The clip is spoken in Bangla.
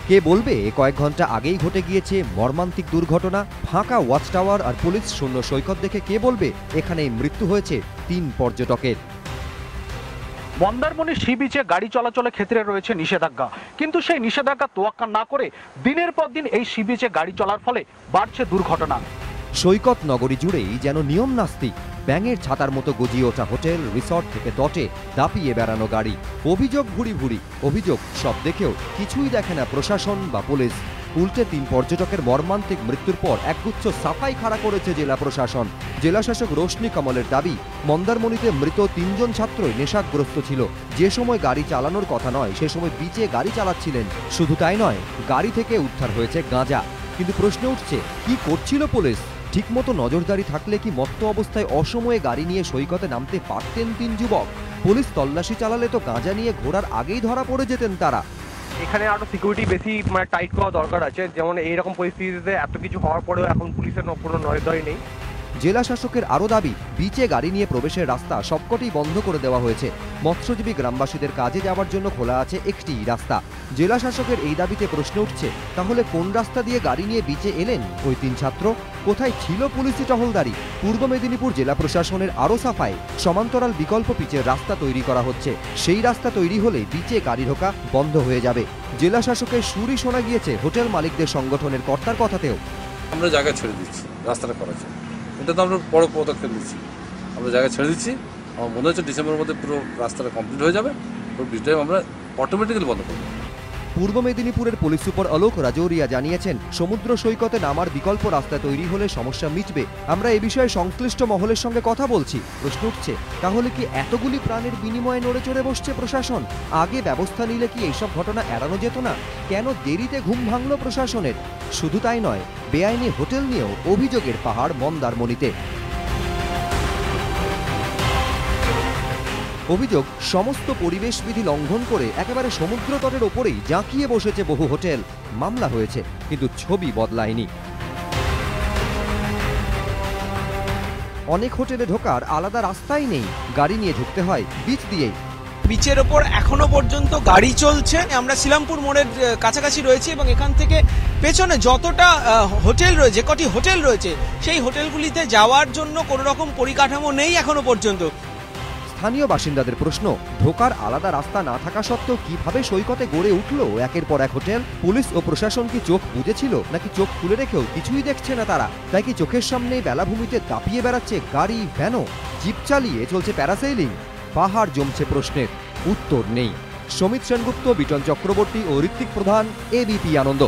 কে বলবে কয়েক ঘন্টা আগেই ঘটে গিয়েছে মর্মান্তিক দুর্ঘটনা? ফাঁকা ওয়াচ টাওয়ার আর পুলিশ শূন্য সৈকত দেখে কে বলবে এখানেই মৃত্যু হয়েছে ৩ পর্যটকের? মন্দারমণি সি বিচে গাড়ি চলাচলের ক্ষেত্রে রয়েছে নিষেধাজ্ঞা, কিন্তু সেই নিষেধাজ্ঞা তোয়াক্কা না করে দিনের পর দিন এই সি বিচে গাড়ি চলার ফলে বাড়ছে দুর্ঘটনা। সৈকত নগরী জুড়েই যেন নিয়ম নাস্তিক। ব্যাঙের ছাতার মতো গজিয়ে ওঠা হোটেল, রিসর্ট থেকে তটে দাপিয়ে বেড়ানো গাড়ি, অভিযোগ ভুরি ভুরি অভিযোগ। সব দেখেও কিছুই দেখে না প্রশাসন বা পুলিশ। উল্টে ৩ পর্যটকের মর্মান্তিক মৃত্যুর পর একগুচ্ছ সাফাই খাড়া করেছে জেলা প্রশাসন। জেলাশাসক রোশনি কমলের দাবি, মন্দারমণিতে মৃত ৩ জন ছাত্রই নেশাগ্রস্ত ছিল। যে সময় গাড়ি চালানোর কথা নয় সে সময় বিচে গাড়ি চালাচ্ছিলেন। শুধু তাই নয়, গাড়ি থেকে উদ্ধার হয়েছে গাঁজা। কিন্তু প্রশ্ন উঠছে, কি করছিল পুলিশ? ঠিকমতো নজরদারি থাকলে কি মত্ত অবস্থায় অসময়ে গাড়ি নিয়ে সৈকতে নামতে পারতেন ৩ যুবক? পুলিশ তল্লাশি চালালে তো গাঁজা নিয়ে ঘোরার আগেই ধরা পড়ে যেতেন তারা। এখানে আরো সিকিউরিটি বেশি টাইট করা দরকার আছে। যেমন এইরকম পরিস্থিতিতে এত কিছু হওয়ার পরেও এখন পুলিশের কোনো নজরদারি নেই। জেলা শাসকের আরও দাবি, বিচে গাড়ি নিয়ে প্রবেশের রাস্তা সবকটি বন্ধ করে দেওয়া হয়েছে। মৎস্যজীবী গ্রামবাসীদের কাজে যাওয়ার জন্য খোলা আছে একটি রাস্তা। জেলা শাসকের এই দাবিতে প্রশ্ন উঠছে, তাহলে কোন রাস্তা দিয়ে গাড়ি নিয়ে বিচে এলেন ওই ৩ ছাত্র? কোথায় ছিল পুলিশি টহলদারি? পূর্ব মেদিনীপুর জেলা প্রশাসনের আরও সাফাই, সমান্তরাল বিকল্প পিচের রাস্তা তৈরি করা হচ্ছে। সেই রাস্তা তৈরি হলে বিচে গাড়ি ঢোকা বন্ধ হয়ে যাবে। জেলা শাসকের সুরই শোনা গিয়েছে হোটেল মালিকদের সংগঠনের কর্তার কথাতেও। আমরা জায়গা ছেড়ে দিচ্ছি রাস্তাটা করার জন্য, এটা তো আমরা বড় পদক্ষেপ নিচ্ছি। আমরা জায়গা ছেড়ে দিচ্ছি, আমার মনে হচ্ছে ডিসেম্বরের মধ্যে পুরো রাস্তাটা কমপ্লিট হয়ে যাবে। পুরো ব্রিজটাই আমরা অটোমেটিক্যালি বন্ধ করব। পূর্ব মেদিনীপুরের পুলিশ সুপার অলোক রাজৌরিয়া জানিয়েছেন, সমুদ্র সৈকতে নামার বিকল্প রাস্তা তৈরি হলে সমস্যা মিটবে। আমরা এ বিষয়ে সংশ্লিষ্ট মহলের সঙ্গে কথা বলছি। প্রশ্ন উঠছে, তাহলে কি এতগুলি প্রাণের বিনিময়ে নড়ে চড়ে বসছে প্রশাসন? আগে ব্যবস্থা নিলে কি এইসব ঘটনা এড়ানো যেত না? কেন দেরিতে ঘুম ভাঙল প্রশাসনের? শুধু তাই নয়, বেআইনি হোটেল নিয়েও অভিযোগের পাহাড় মন্দারমণিতে। অভিযোগ, সমস্ত পরিবেশ বিধি লঙ্ঘন করে একেবারে সমুদ্র তটের ওপরেই জাঁকিয়ে বসেছে বহু হোটেল। মামলা হয়েছে, কিন্তু ছবি বদলায়নি। অনেক হোটেলে ঢোকার আলাদা রাস্তাই নেই, গাড়ি নিয়ে ঢুকতে হয় বিচ দিয়েই। বিচের ওপর এখনো পর্যন্ত গাড়ি চলছে। আমরা শিলামপুর মোড়ের কাছাকাছি রয়েছি এবং এখান থেকে পেছনে যতটা হোটেল রয়েছে, কটি হোটেল রয়েছে, সেই হোটেলগুলিতে যাওয়ার জন্য কোনো রকম পরিকাঠামো নেই এখনো পর্যন্ত। স্থানীয় বাসিন্দাদের প্রশ্ন, ঢোকার আলাদা রাস্তা না থাকা সত্ত্বেও কিভাবে সৈকতে গড়ে উঠল একের পর এক হোটেল? পুলিশ ও প্রশাসন কি চোখ বুজেছিল, নাকি চোখ খুলে রেখেও কিছুই দেখছে না তারা? তাই কি চোখের সামনেই বেলাভূমিতে দাপিয়ে বেড়াচ্ছে গাড়ি, ভ্যানও? জিপ চালিয়ে চলছে প্যারাসেইলিং? পাহাড় জমছে প্রশ্নের, উত্তর নেই। সমিত সেনগুপ্ত, বিটন চক্রবর্তী ও ঋত্বিক প্রধান, এবিপি আনন্দ।